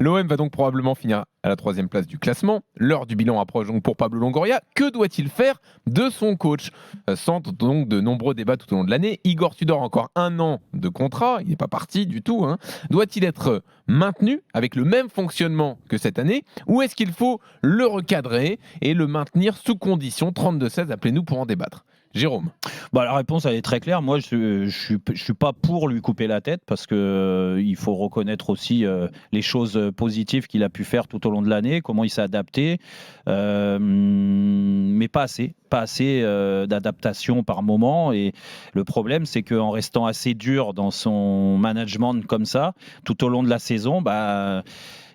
L'OM va donc probablement finir à la 3e place du classement. L'heure du bilan approche donc pour Pablo Longoria. Que doit-il faire de son coach ? Centre donc de nombreux débats tout au long de l'année. Igor Tudor a encore 1 an de contrat, il n'est pas parti du tout. Doit-il être maintenu avec le même fonctionnement que cette année, ou est-ce qu'il faut le recadrer et le maintenir sous condition 32-16 ? Appelez-nous pour en débattre. Jérôme. La réponse elle est très claire. Moi, je suis pas pour lui couper la tête parce que il faut reconnaître aussi les choses positives qu'il a pu faire tout au long de l'année, comment il s'est adapté, mais pas assez d'adaptation par moment. Et le problème, c'est qu'en restant assez dur dans son management comme ça, tout au long de la saison,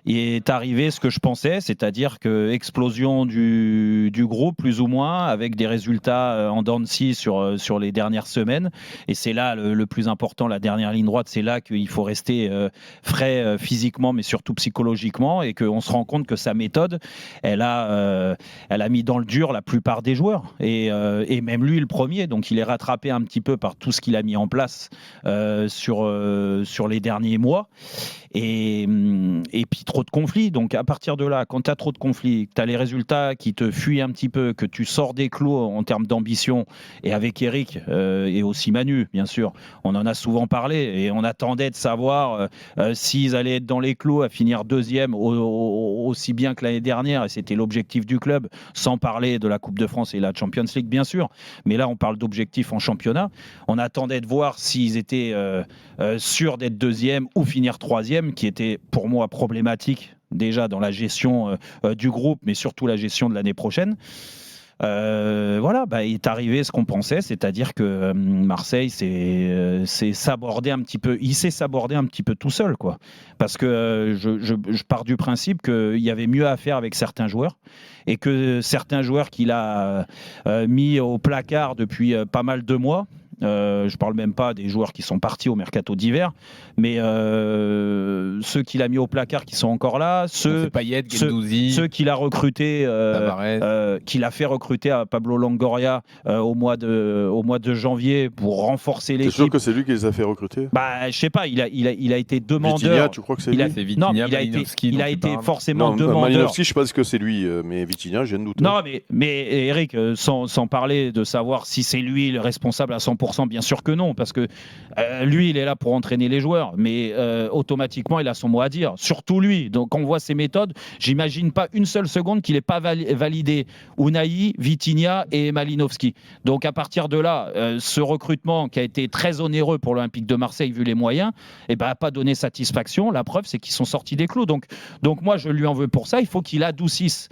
il est arrivé ce que je pensais, c'est-à-dire que explosion du groupe plus ou moins, avec des résultats en dents de scie sur les dernières semaines. Et c'est là le plus important, la dernière ligne droite, c'est là qu'il faut rester frais physiquement, mais surtout psychologiquement, et qu'on se rend compte que sa méthode, elle a mis dans le dur la plupart des joueurs, et même lui le premier. Donc il est rattrapé un petit peu par tout ce qu'il a mis en place sur les derniers mois. Et puis trop de conflits. Donc à partir de là, quand tu as trop de conflits, tu as les résultats qui te fuient un petit peu, que tu sors des clous en termes d'ambition, et avec Eric et aussi Manu, bien sûr, on en a souvent parlé et on attendait de savoir s'ils allaient être dans les clous à finir 2e aussi bien que l'année dernière, et c'était l'objectif du club, sans parler de la Coupe de France et la Champions League, bien sûr. Mais là, on parle d'objectifs en championnat. On attendait de voir s'ils étaient sûrs d'être 2e ou finir 3e, qui était pour moi problématique déjà dans la gestion du groupe, mais surtout la gestion de l'année prochaine. Il est arrivé ce qu'on pensait, c'est-à-dire que Marseille s'est sabordé un petit peu. Il s'est sabordé un petit peu tout seul, quoi. Parce que je pars du principe qu'il y avait mieux à faire avec certains joueurs, et que certains joueurs qu'il a mis au placard depuis pas mal de mois. Je parle même pas des joueurs qui sont partis au mercato d'hiver, mais ceux qu'il a mis au placard qui sont encore là, ceux qu'il a recrutés, qu'il a fait recruter à Pablo Longoria au mois de janvier pour renforcer l'équipe. C'est sûr que c'est lui qui les a fait recruter ? Je sais pas, il a été demandeur. Vitinha, tu crois que c'est lui ? C'est Vitinha, il a été forcément demandeur. Malinovski, je pense que c'est lui, mais Vitinha, j'ai un doute. Non, mais Eric, sans parler de savoir si c'est lui le responsable à 100%, bien sûr que non, parce que lui, il est là pour entraîner les joueurs, mais automatiquement, il a son mot à dire, surtout lui. Donc, quand on voit ses méthodes, j'imagine pas une seule seconde qu'il n'ait pas validé Unai, Vitinha et Malinovski. Donc, à partir de là, ce recrutement qui a été très onéreux pour l'Olympique de Marseille, vu les moyens, n'a pas donné satisfaction. La preuve, c'est qu'ils sont sortis des clous. Donc moi, je lui en veux pour ça. Il faut qu'il adoucisse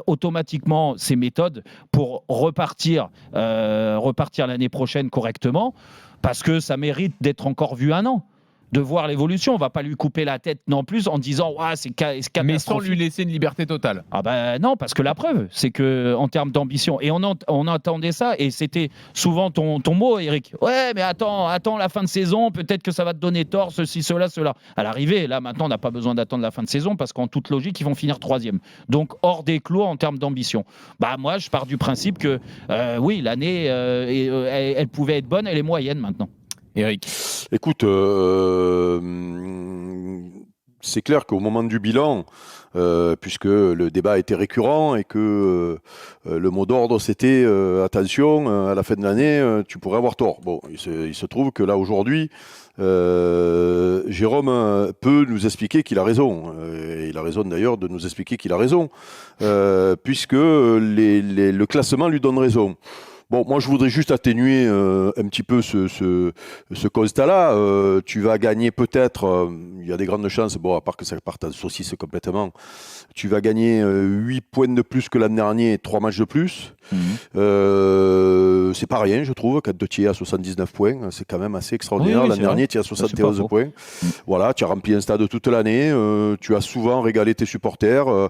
automatiquement ses méthodes pour repartir l'année prochaine correctement, parce que ça mérite d'être encore vu 1 an, de voir l'évolution. On va pas lui couper la tête non plus en disant c'est catastrophique. Mais sans lui laisser une liberté totale. Non, parce que la preuve, c'est que en termes d'ambition, et on entendait ça, et c'était souvent ton mot, Eric. Ouais, mais attends la fin de saison, peut-être que ça va te donner tort, ceci, cela. À l'arrivée, là maintenant, on n'a pas besoin d'attendre la fin de saison, parce qu'en toute logique, ils vont finir 3e. Donc hors des clous en termes d'ambition. Moi, je pars du principe que oui, l'année, elle pouvait être bonne, elle est moyenne maintenant. Eric. Écoute, c'est clair qu'au moment du bilan, puisque le débat était récurrent et que le mot d'ordre c'était attention, à la fin de l'année, tu pourrais avoir tort. Bon, il se trouve que là aujourd'hui, Jérôme peut nous expliquer qu'il a raison. Et il a raison d'ailleurs de nous expliquer qu'il a raison, puisque le classement lui donne raison. Bon, moi je voudrais juste atténuer un petit peu ce constat-là. Tu vas gagner peut-être, il y a des grandes chances, bon, à part que ça parte en saucisse complètement, tu vas gagner 8 points de plus que l'an dernier et 3 matchs de plus. C'est pas rien, je trouve, quand tu es à 79 points, c'est quand même assez extraordinaire. L'an dernier, tu es à 71 points. Voilà, tu as rempli un stade toute l'année, tu as souvent régalé tes supporters,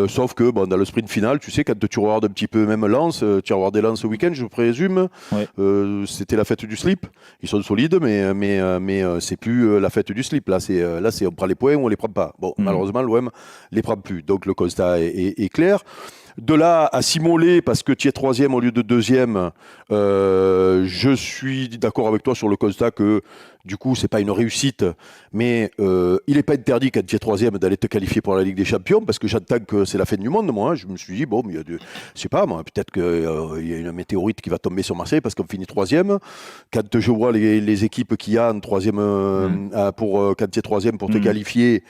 sauf que dans le sprint final, tu sais, quand tu regardes un petit peu même Lens, tu as regardé Lens ce week-end, je présume, c'était la fête du slip. Ils sont solides, mais c'est plus la fête du slip. Là, c'est on prend les points ou on les prend pas. Bon, malheureusement, l'OM les prend plus. Donc le constat est clair. De là à s'immoler parce que tu es 3e au lieu de 2e, je suis d'accord avec toi sur le constat que du coup, c'est pas une réussite, mais il n'est pas interdit quand tu es 3e d'aller te qualifier pour la Ligue des Champions, parce que j'entends que c'est la fin du monde, moi. Hein. Je me suis dit, bon, je sais pas, moi, peut-être qu'il y a une météorite qui va tomber sur Marseille parce qu'on finit 3e. Quand je vois les équipes qu'il y a en 3e, quand tu es 3e pour te qualifier,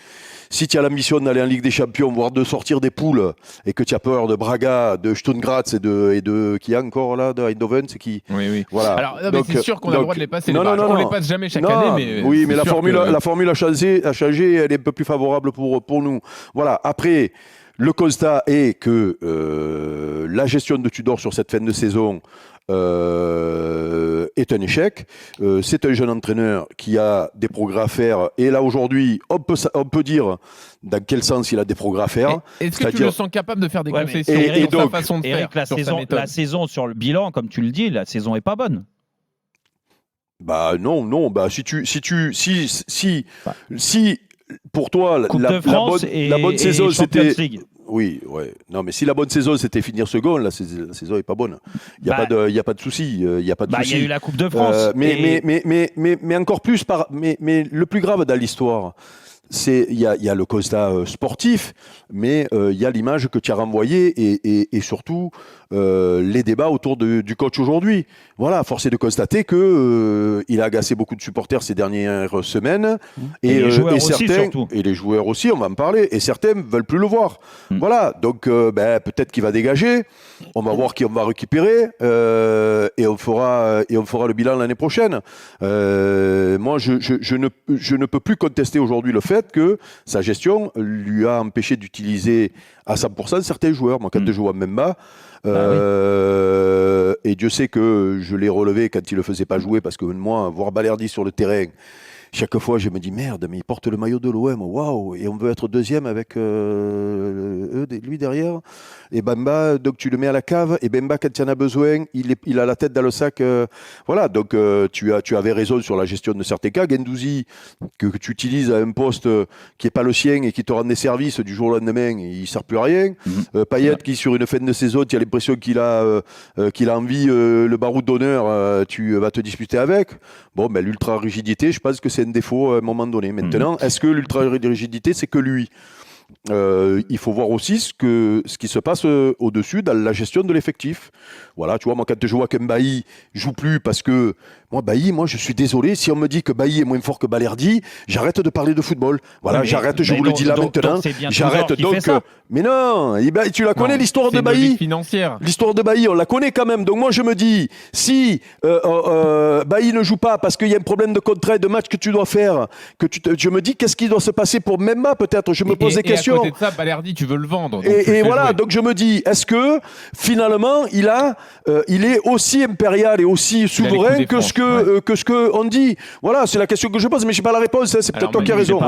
si tu as l'ambition d'aller en Ligue des Champions, voire de sortir des poules, et que tu as peur de Braga, de Stuttgart et de qui y a encore là, de Eindhoven, c'est qui? Oui. Voilà. Alors, non, mais c'est sûr qu'on a le droit de les passer. Non, on les passe jamais chaque année. Mais oui, mais la formule formule a changé, elle est un peu plus favorable pour nous. Voilà. Après, le constat est que la gestion de Tudor sur cette fin de saison est un échec. C'est un jeune entraîneur qui a des progrès à faire. Et là, aujourd'hui, on peut dire dans quel sens il a des progrès à faire. Est-ce que tu le sens capable de faire des concessions Eric, sur sa façon de Eric, faire la saison sur le bilan, comme tu le dis, la saison est pas bonne. Bah non, bah si pour toi la bonne saison c'était oui, ouais. Non, mais si la bonne saison c'était finir second, la saison est pas bonne. Il y a pas de souci, il y a a eu la Coupe de France. Mais encore plus mais le plus grave dans l'histoire, il y a le constat sportif, mais il y a l'image que tu as renvoyée et surtout les débats autour du coach aujourd'hui. Voilà, force est de constater que il a agacé beaucoup de supporters ces dernières semaines et les joueurs aussi, certains, surtout. Et les joueurs aussi, on va en parler, et certains veulent plus le voir. Voilà, donc peut-être qu'il va dégager, on va voir qui on va récupérer et on fera le bilan l'année prochaine. Moi, je ne peux plus contester aujourd'hui le fait que sa gestion lui a empêché d'utiliser à 100% certains joueurs. Moi, quand je joue à Mbemba, et Dieu sait que je l'ai relevé quand il ne le faisait pas jouer, parce que moi, voir Balerdi sur le terrain, chaque fois, je me dis merde, mais il porte le maillot de l'OM, waouh, et on veut être deuxième avec lui derrière. Et Bamba, donc tu le mets à la cave, et Bamba, quand il en a besoin, il a la tête dans le sac. Voilà, donc tu avais raison sur la gestion de certains cas. Guendouzi, que tu utilises à un poste qui n'est pas le sien et qui te rend des services du jour au lendemain, il ne sert plus à rien. Payet, qui sur une fin de saison, tu as l'impression qu'il a envie, le baroud d'honneur, tu vas te disputer avec. Bon, ben, l'ultra-rigidité, je pense que c'est un défaut à un moment donné. Maintenant, est-ce que l'ultra-rigidité, c'est que lui ? Il faut voir aussi ce qui se passe au-dessus dans la gestion de l'effectif. Voilà, tu vois, moi, quand je vois qu'un Bailly joue plus parce que moi, Bailly, je suis désolé, si on me dit que Bailly est moins fort que Balerdi, j'arrête de parler de football. Voilà, j'arrête, je vous le dis là maintenant. J'arrête donc. Mais non, tu la connais l'histoire de Bailly. L'histoire de Bailly, on la connaît quand même. Donc moi, je me dis, si Bailly ne joue pas parce qu'il y a un problème de contrat et de match que tu dois faire, je me dis, qu'est-ce qui doit se passer pour Mbemba peut-être? Je me pose des questions. Et à côté de ça, Balerdi, tu veux le vendre. Donc et voilà, donc je me dis, est-ce que finalement, il est aussi impérial et aussi souverain que ce que on dit? Voilà, c'est la question que je pose, mais je n'ai pas la réponse. C'est peut-être toi qui as raison.